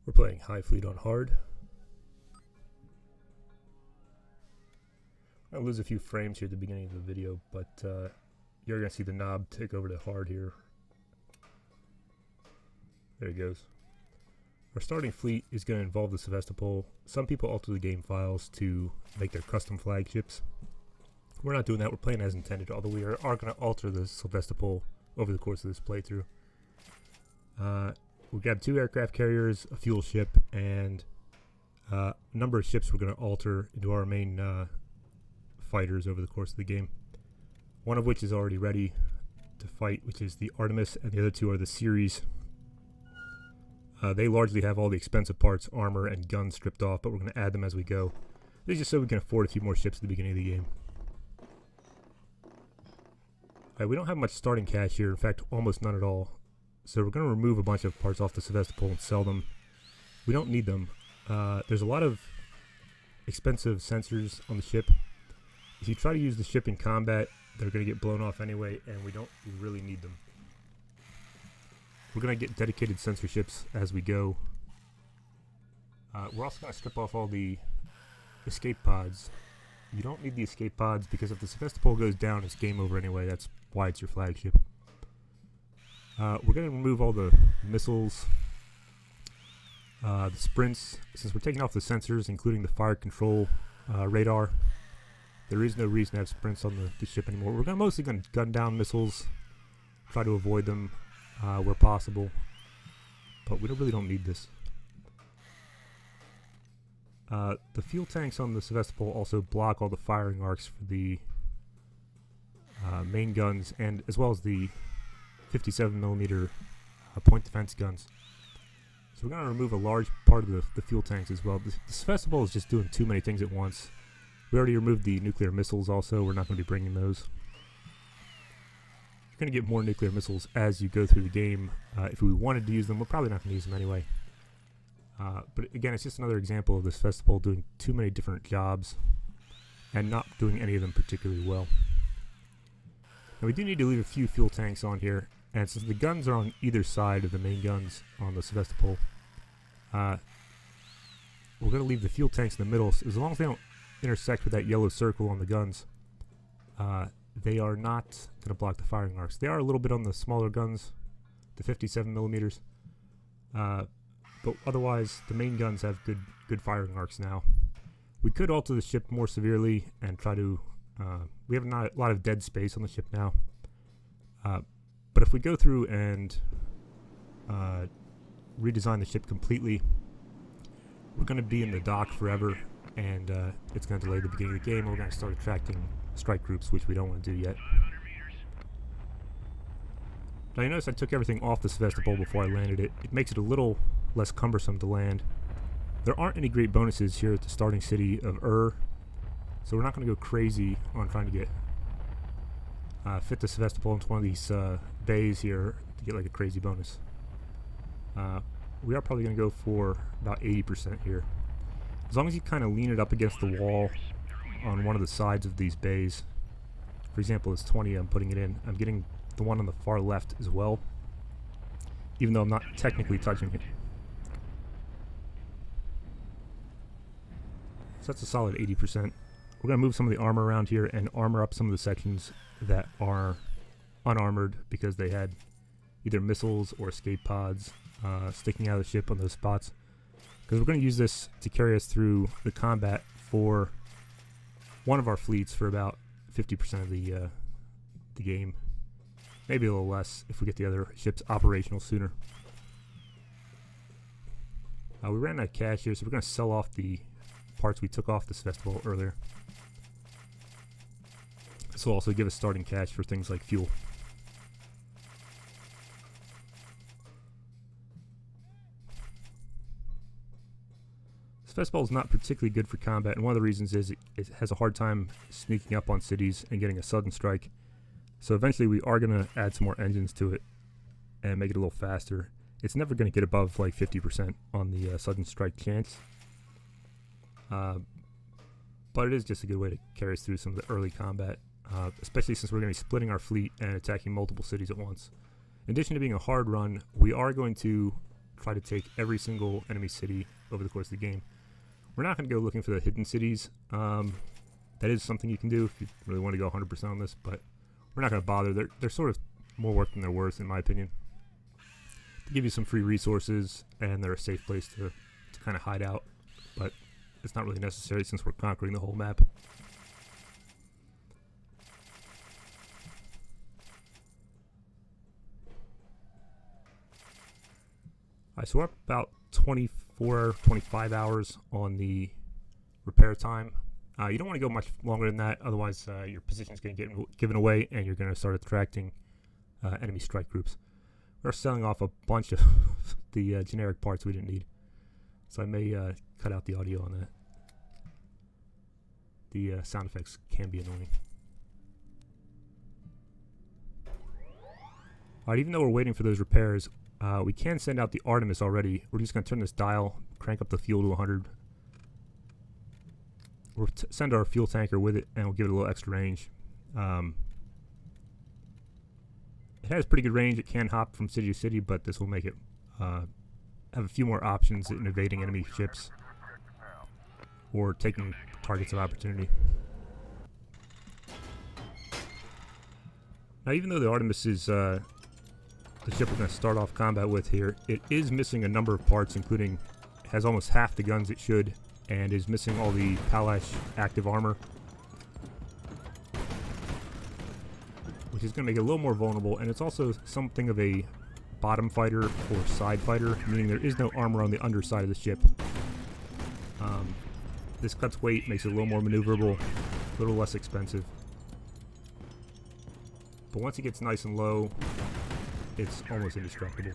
We're playing HighFleet on hard. I'll lose a few frames here at the beginning of the video, but you're going to see the knob take over to hard here. There it goes. Our starting fleet is going to involve the Sevastopol. Some people alter the game files to make their custom flagships. We're not doing that. We're playing as intended, although we are going to alter the Sevastopol over the course of this playthrough. We got 2 aircraft carriers, a fuel ship, and a number of ships we're going to alter into our main fighters over the course of the game. One of which is already ready to fight, which is the Artemis, and the other 2 are the Series. They largely have all the expensive parts, armor, and guns stripped off, but we're going to add them as we go. This is just so we can afford a few more ships at the beginning of the game. Alright, we don't have much starting cash here, in fact, almost none at all. So we're going to remove a bunch of parts off the Sevastopol and sell them. We don't need them. There's a lot of expensive sensors on the ship. If you try to use the ship in combat, they're going to get blown off anyway, and we don't really need them. We're going to get dedicated sensor ships as we go. We're also going to strip off all the escape pods. You don't need the escape pods because if the Sevastopol goes down, it's game over anyway. That's why it's your flagship. We're going to remove all the missiles, the sprints. Since we're taking off the sensors, including the fire control radar, there is no reason to have sprints on the ship anymore. We're mostly going to gun down missiles, try to avoid them where possible, but we really don't need this. The fuel tanks on the Sevastopol also block all the firing arcs for the main guns, and as well as the 57mm point defense guns. So we're going to remove a large part of the fuel tanks as well. The Sevastopol is just doing too many things at once. We already removed the nuclear missiles also. We're not going to be bringing those. You're going to get more nuclear missiles as you go through the game. If we wanted to use them, we're probably not going to use them anyway. But again, it's just another example of the Sevastopol doing too many different jobs and not doing any of them particularly well. Now we do need to leave a few fuel tanks on here, and since the guns are on either side of the main guns on the Sevastopol, we're going to leave the fuel tanks in the middle. So as long as they don't intersect with that yellow circle on the guns, they are not going to block the firing arcs. They are a little bit on the smaller guns, the 57mm, but otherwise the main guns have good firing arcs now. We could alter the ship more severely and try to we have not a lot of dead space on the ship now, but if we go through and redesign the ship completely, we're going to be in the dock forever, and it's going to delay the beginning of the game, and we're going to start attracting strike groups, which we don't want to do yet. Now you notice I took everything off the Sevastopol before I landed it. It makes it a little less cumbersome to land. There aren't any great bonuses here at the starting city of so we're not going to go crazy on trying to get fit the Sevastopol into one of these bays here to get like a crazy bonus. We are probably going to go for about 80% here. As long as you kind of lean it up against the wall on one of the sides of these bays. For example, it's 20, I'm putting it in. I'm getting the one on the far left as well, even though I'm not technically touching it. So that's a solid 80%. We're going to move some of the armor around here and armor up some of the sections that are unarmored because they had either missiles or escape pods sticking out of the ship on those spots. Because we're going to use this to carry us through the combat for one of our fleets for about 50% of the game. Maybe a little less if we get the other ships operational sooner. We ran out of cash here, so we're going to sell off the parts we took off the Sevastopol earlier. This will also give us starting cash for things like fuel. Sevastopol is not particularly good for combat, and one of the reasons is it has a hard time sneaking up on cities and getting a sudden strike. So eventually we are going to add some more engines to it and make it a little faster. It's never going to get above like 50% on the sudden strike chance. But it is just a good way to carry us through some of the early combat, especially since we're going to be splitting our fleet and attacking multiple cities at once. In addition to being a hard run, we are going to try to take every single enemy city over the course of the game. We're not going to go looking for the hidden cities. That is something you can do if you really want to go 100% on this, but we're not going to bother. They're sort of more work than they're worth, in my opinion. They give you some free resources, and they're a safe place to kind of hide out, but it's not really necessary since we're conquering the whole map. Alright, so we're up about 24, 25 hours on the repair time. You don't want to go much longer than that, otherwise your position is going to get given away and you're going to start attracting enemy strike groups. We're selling off a bunch of the generic parts we didn't need, so I may cut out the audio on that. The sound effects can be annoying. Alright, even though we're waiting for those repairs, we can send out the Artemis already. We're just going to turn this dial, crank up the fuel to 100. We'll send our fuel tanker with it, and we'll give it a little extra range. It has pretty good range. It can hop from city to city, but this will make it have a few more options in evading enemy ships or taking targets of opportunity. Now, even though the Artemis is the ship we're going to start off combat with here, it is missing a number of parts, including has almost half the guns it should, and is missing all the Palash active armor, which is going to make it a little more vulnerable, and it's also something of a bottom fighter or side fighter, meaning there is no armor on the underside of the ship. This cuts weight, makes it a little more maneuverable, a little less expensive. But once it gets nice and low, it's almost indestructible.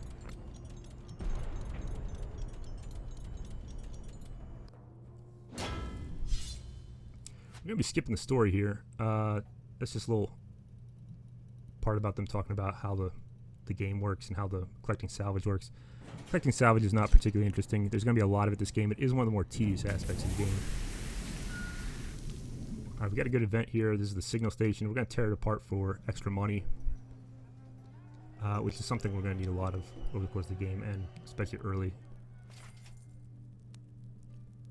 I'm going to be skipping the story here. That's just a little part about them talking about how the game works and how the collecting salvage works. Collecting salvage is not particularly interesting. There's going to be a lot of it this game. It is one of the more tedious aspects of the game. Alright, we got a good event here. This is the signal station. We're going to tear it apart for extra money, which is something we're going to need a lot of over the course of the game, and especially early.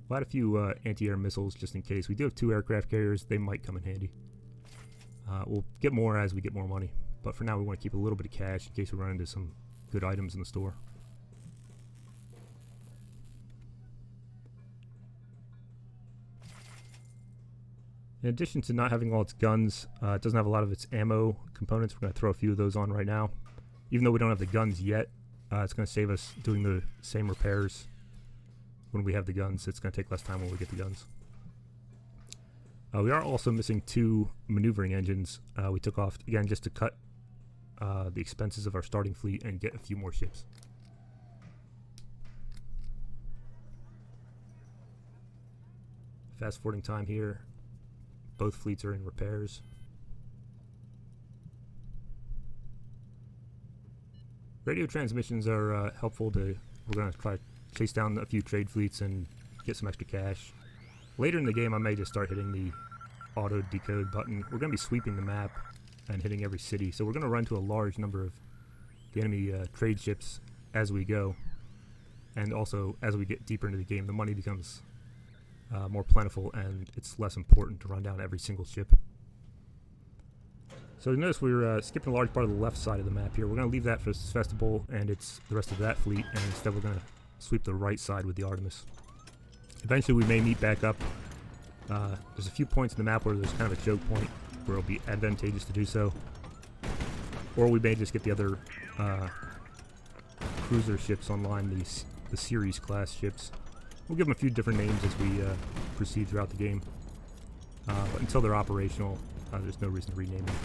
We'll add a few anti-air missiles just in case. We do have 2 aircraft carriers. They might come in handy. We'll get more as we get more money, but for now we want to keep a little bit of cash in case we run into some good items in the store. In addition to not having all its guns, it doesn't have a lot of its ammo components. We're going to throw a few of those on right now. Even though we don't have the guns yet, it's going to save us doing the same repairs when we have the guns. It's going to take less time when we get the guns. We are also missing 2 maneuvering engines. We took off, again, just to cut the expenses of our starting fleet and get a few more ships. Fast forwarding time here. Both fleets are in repairs. Radio transmissions are helpful to... We're going to try to chase down a few trade fleets and get some extra cash. Later in the game, I may just start hitting the auto decode button. We're going to be sweeping the map and hitting every city, so we're going to run to a large number of the enemy trade ships as we go. And also, as we get deeper into the game, the money becomes more plentiful, and it's less important to run down every single ship. So notice we're skipping a large part of the left side of the map here. We're going to leave that for Sevastopol and it's the rest of that fleet, and instead we're going to sweep the right side with the Artemis. Eventually we may meet back up. There's a few points in the map where there's kind of a choke point where it'll be advantageous to do so. Or we may just get the other cruiser ships online, the series class ships. We'll give them a few different names as we proceed throughout the game. But until they're operational, there's no reason to rename them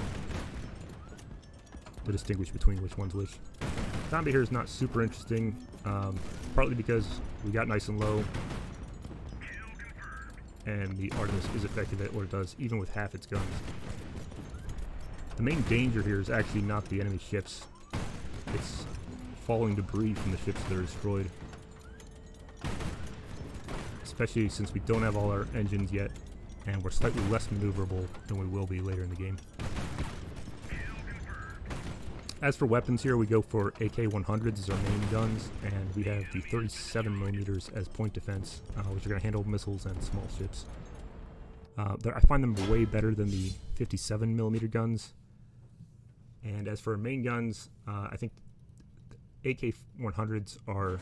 to distinguish between which one's which. Combat here is not super interesting, partly because we got nice and low, and the Artemis is effective at what it does, even with half its guns. The main danger here is actually not the enemy ships. It's falling debris from the ships that are destroyed. Especially since we don't have all our engines yet, and we're slightly less maneuverable than we will be later in the game. As for weapons here, we go for AK-100s as our main guns, and we have the 37 millimeters as point defense, which are going to handle missiles and small ships. I find them way better than the 57 millimeter guns. And as for our main guns, I think AK-100s are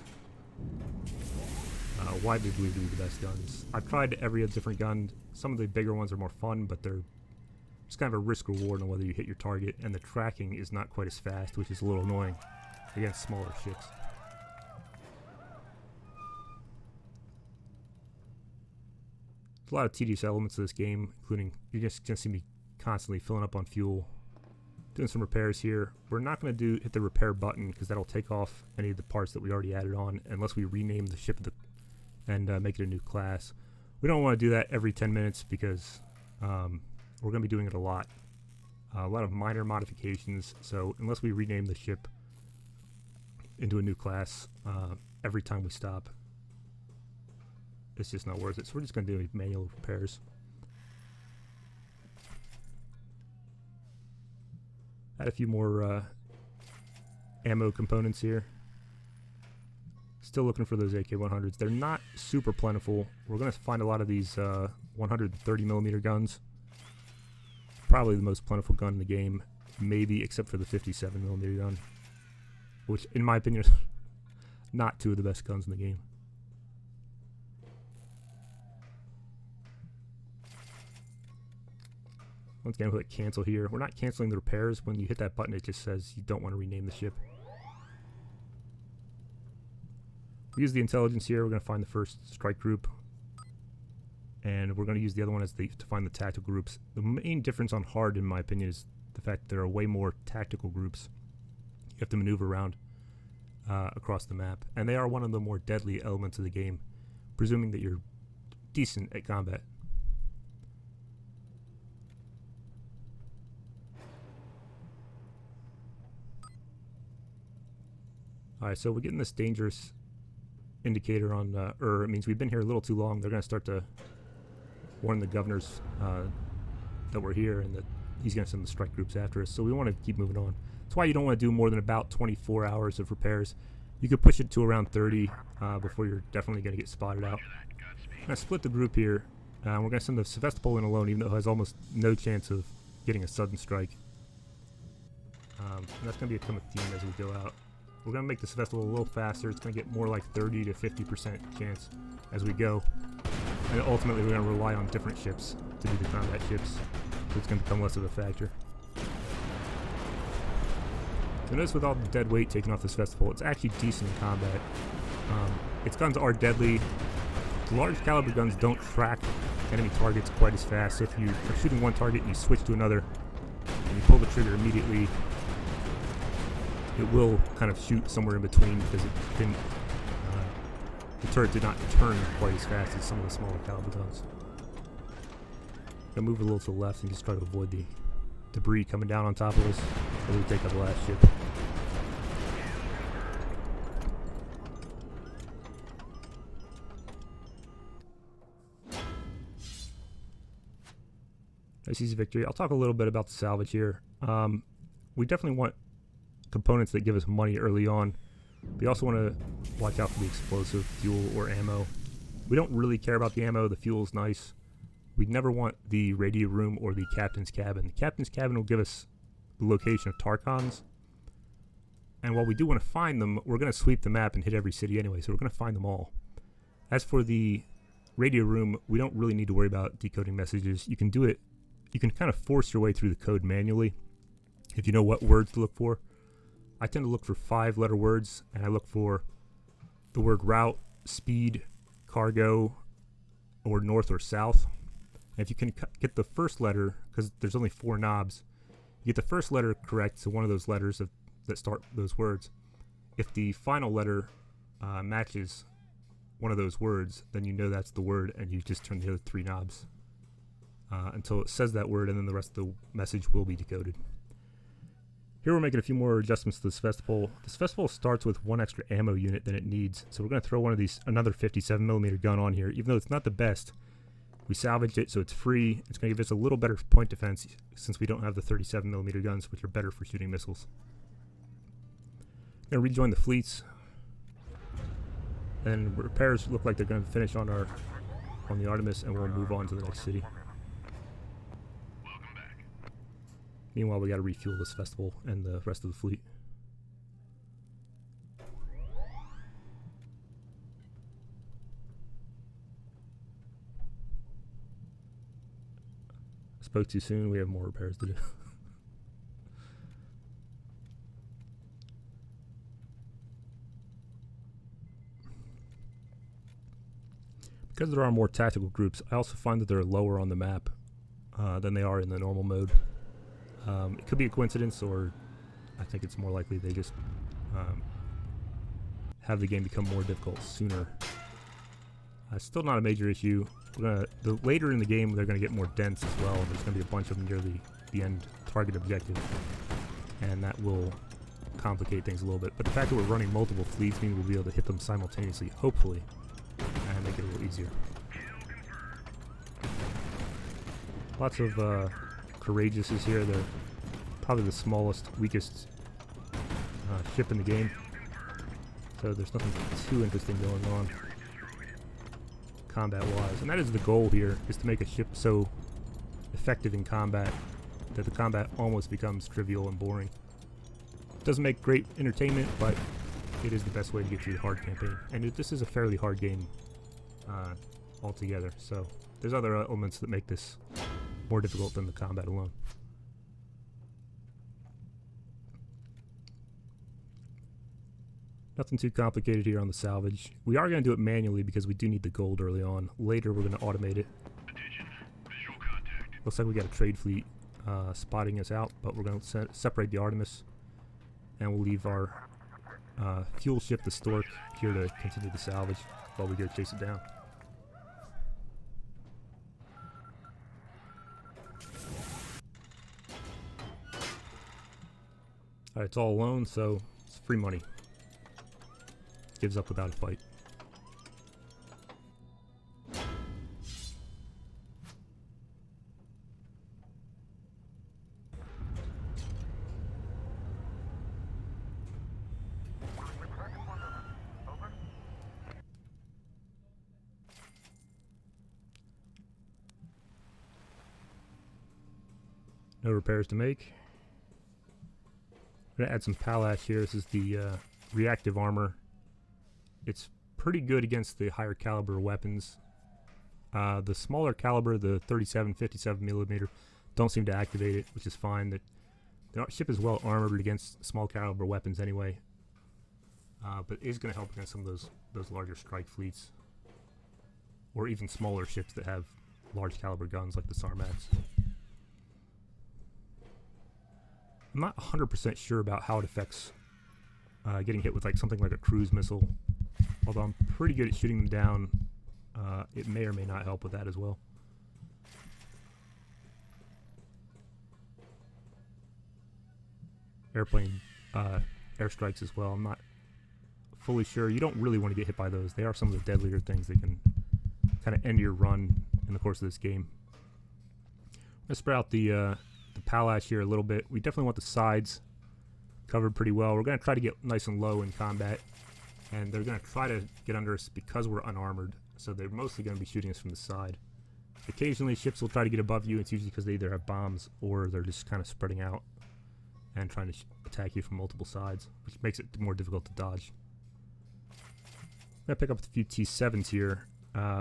widely believed to be the best guns. I've tried every different gun. Some of the bigger ones are more fun, but they're just kind of a risk reward on whether you hit your target, and the tracking is not quite as fast, which is a little annoying against smaller ships. There's a lot of tedious elements to this game, including you're just going to see me constantly filling up on fuel, doing some repairs here. We're not going to hit the repair button because that'll take off any of the parts that we already added on unless we rename the ship and make it a new class. We don't want to do that every 10 minutes because we're going to be doing it a lot of minor modifications, so unless we rename the ship into a new class every time we stop, it's just not worth it. So we're just going to do manual repairs. Add a few more ammo components here. Still looking for those AK-100s. They're not super plentiful. We're going to find a lot of these 130 millimeter guns. Probably the most plentiful gun in the game, maybe except for the 57 millimeter gun, which in my opinion is not two of the best guns in the game. Once again, we'll hit cancel here. We're not canceling the repairs. When you hit that button, it just says you don't want to rename the ship. We use the intelligence here. We're going to find the first strike group, and we're going to use the other one to find the tactical groups. The main difference on hard, in my opinion, is the fact that there are way more tactical groups you have to maneuver around across the map, and they are one of the more deadly elements of the game, presuming that you're decent at combat. Alright, so we're getting this dangerous indicator on, it means we've been here a little too long. They're going to start to warn the governors that we're here and that he's going to send the strike groups after us. So we want to keep moving on. That's why you don't want to do more than about 24 hours of repairs. You could push it to around 30 before you're definitely going to get spotted out. I'm going to split the group here. We're going to send the Sevastopol in alone, even though it has almost no chance of getting a sudden strike. And that's going to become a theme as we go out. We're going to make the Sevastopol a little faster. It's going to get more like 30 to 50% chance as we go. And ultimately we're going to rely on different ships to do the combat ships. So it's going to become less of a factor. So notice with all the dead weight taken off the Sevastopol, it's actually decent in combat. Its guns are deadly. The large caliber guns don't track enemy targets quite as fast. So if you are shooting one target and you switch to another and you pull the trigger immediately, it will kind of shoot somewhere in between because it didn't, the turret did not turn quite as fast as some of the smaller caliber guns. I'm going to move a little to the left and just try to avoid the debris coming down on top of us as we take out the last ship. Nice easy victory. I'll talk a little bit about the salvage here. We definitely want components that give us money early on. We also want to watch out for the explosive fuel or ammo. We don't really care about the ammo. The fuel is nice. We never want the radio room or the captain's cabin. The captain's cabin will give us the location of Tarchons. And while we do want to find them, we're going to sweep the map and hit every city anyway, so we're going to find them all. As for the radio room, we don't really need to worry about decoding messages. You can do it. You can kind of force your way through the code manually if you know what words to look for. I tend to look for 5-letter words, and I look for the word route, speed, cargo, or north or south. And if you can get the first letter, because there's only 4 knobs, you get the first letter correct, so one of those letters that start those words. If the final letter matches one of those words, then you know that's the word, and you just turn the other 3 knobs until it says that word, and then the rest of the message will be decoded. Here we're making a few more adjustments to the Sevastopol. The Sevastopol starts with 1 extra ammo unit than it needs, so we're going to throw another 57mm gun on here. Even though it's not the best, we salvaged it so it's free. It's going to give us a little better point defense since we don't have the 37mm guns, which are better for shooting missiles. Gonna rejoin the fleets, and repairs look like they're gonna finish on the Artemis, and we'll move on to the next city. Meanwhile, we gotta refuel this Sevastopol and the rest of the fleet. Spoke too soon. We have more repairs to do. Because there are more tactical groups, I also find that they're lower on the map than they are in the normal mode. It could be a coincidence, or I think it's more likely they just have the game become more difficult sooner. Still not a major issue. Later in the game, they're going to get more dense as well. There's going to be a bunch of them near the end target objective, and that will complicate things a little bit. But the fact that we're running multiple fleets means we'll be able to hit them simultaneously, hopefully, and make it a little easier. Lots of Courageouses here. They're probably the smallest, weakest ship in the game, so there's nothing too interesting going on combat-wise. And that is the goal here, is to make a ship so effective in combat that the combat almost becomes trivial and boring. It doesn't make great entertainment, but it is the best way to get through the hard campaign. And this is a fairly hard game altogether, so there's other elements that make this more difficult than the combat alone. Nothing too complicated here on the salvage. We are going to do it manually because we do need the gold early on. Later we're going to automate it. Attention, visual contact. Looks like we got a trade fleet spotting us out, but we're going to separate the Artemis, and we'll leave our fuel ship, the Stork, here to continue the salvage while we go chase it down. Alright, it's all alone, so it's free money. Gives up without a fight. No repairs to make. I'm going to add some Palash here. This is the reactive armor. It's pretty good against the higher caliber weapons. The smaller caliber, the 37, 57 millimeter, don't seem to activate it, which is fine. The ship is well armored against small caliber weapons anyway, but it is going to help against some of those larger strike fleets, or even smaller ships that have large caliber guns like the Sarmats. I'm not 100% sure about how it affects getting hit with something like a cruise missile. Although I'm pretty good at shooting them down, it may or may not help with that as well. Airplane airstrikes as well. I'm not fully sure. You don't really want to get hit by those. They are some of the deadlier things that can kind of end your run in the course of this game. Let's spread out the Palash here a little bit. We definitely want the sides covered pretty well. We're going to try to get nice and low in combat, and they're going to try to get under us because we're unarmored, so they're mostly going to be shooting us from the side. Occasionally ships will try to get above you. It's usually because they either have bombs or they're just kind of spreading out and trying to attack you from multiple sides, which makes it more difficult to dodge. I'm going to pick up a few T-7s here.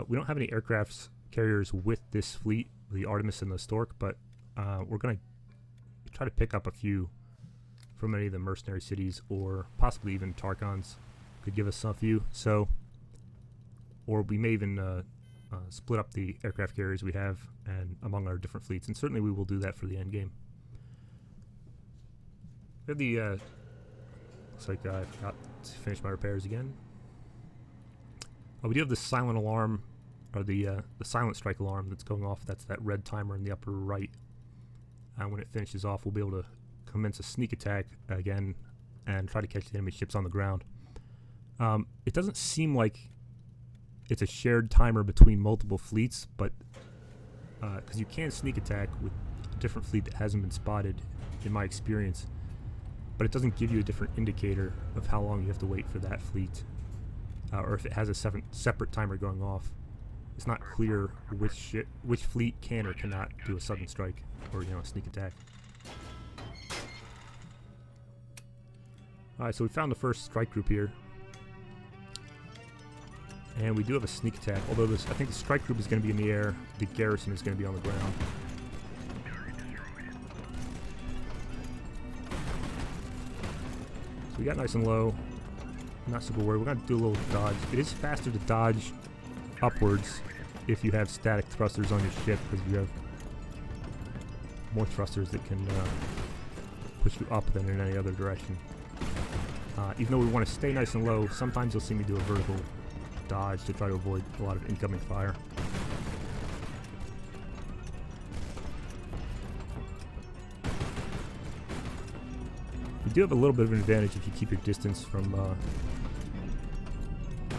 We don't have any aircraft carriers with this fleet, the Artemis and the Stork, but we're going to try to pick up a few from any of the mercenary cities, or possibly even Tarkons could give us a few. So, or we may even split up the aircraft carriers we have and among our different fleets, and certainly we will do that for the end game. We have the looks like I forgot to finish my repairs again. We do have the silent alarm, or the silent strike alarm that's going off. That's that red timer in the upper right. And when it finishes off, we'll be able to commence a sneak attack again and try to catch the enemy ships on the ground. It doesn't seem like it's a shared timer between multiple fleets, but because you can sneak attack with a different fleet that hasn't been spotted, in my experience. but it doesn't give you a different indicator of how long you have to wait for that fleet, or if it has a separate timer going off. It's not clear which fleet can or cannot do a sudden strike or a sneak attack. Alright, so we found the first strike group here. And we do have a sneak attack, although I think the strike group is going to be in the air, the garrison is going to be on the ground. So we got nice and low. Not super worried. We're going to do a little dodge. It is faster to dodge upwards if you have static thrusters on your ship, because you have more thrusters that can push you up than in any other direction. Even though we want to stay nice and low, sometimes you'll see me do a vertical dodge to try to avoid a lot of incoming fire. You do have a little bit of an advantage if you keep your distance from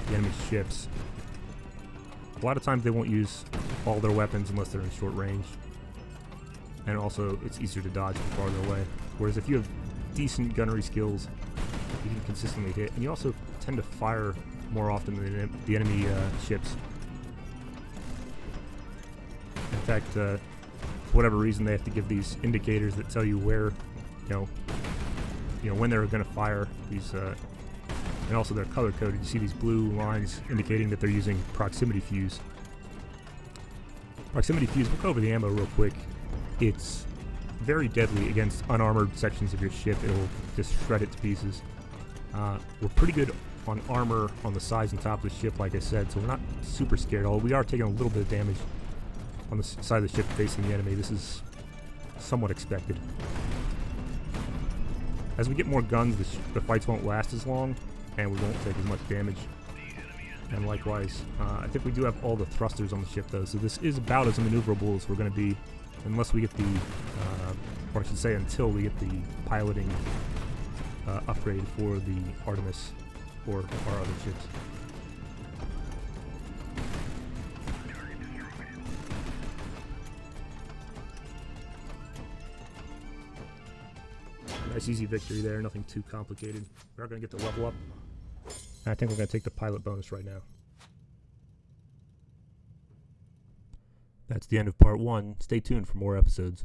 the enemy ships. A lot of times they won't use all their weapons unless they're in short range. And also, it's easier to dodge from farther away. Whereas if you have decent gunnery skills, you can consistently hit. And you also tend to fire more often than the enemy ships. In fact, for whatever reason, they have to give these indicators that tell you where, when they're going to fire these. And also they're color coded. You see these blue lines indicating that they're using proximity fuse. Proximity fuse, we'll go over the ammo real quick. It's very deadly against unarmored sections of your ship. It'll just shred it to pieces. We're pretty good on armor on the sides and top of the ship, like I said, so we're not super scared. Although we are taking a little bit of damage on the side of the ship facing the enemy. This is somewhat expected. As we get more guns, the fights won't last as long, and we won't take as much damage. And likewise, I think we do have all the thrusters on the ship, though, so this is about as maneuverable as we're going to be, unless we get the, or I should say until we get the piloting upgrade for the Artemis or our other ships. Nice easy victory there, nothing too complicated. We are going to get the level up. And I think we're going to take the pilot bonus right now. That's the end of part 1. Stay tuned for more episodes.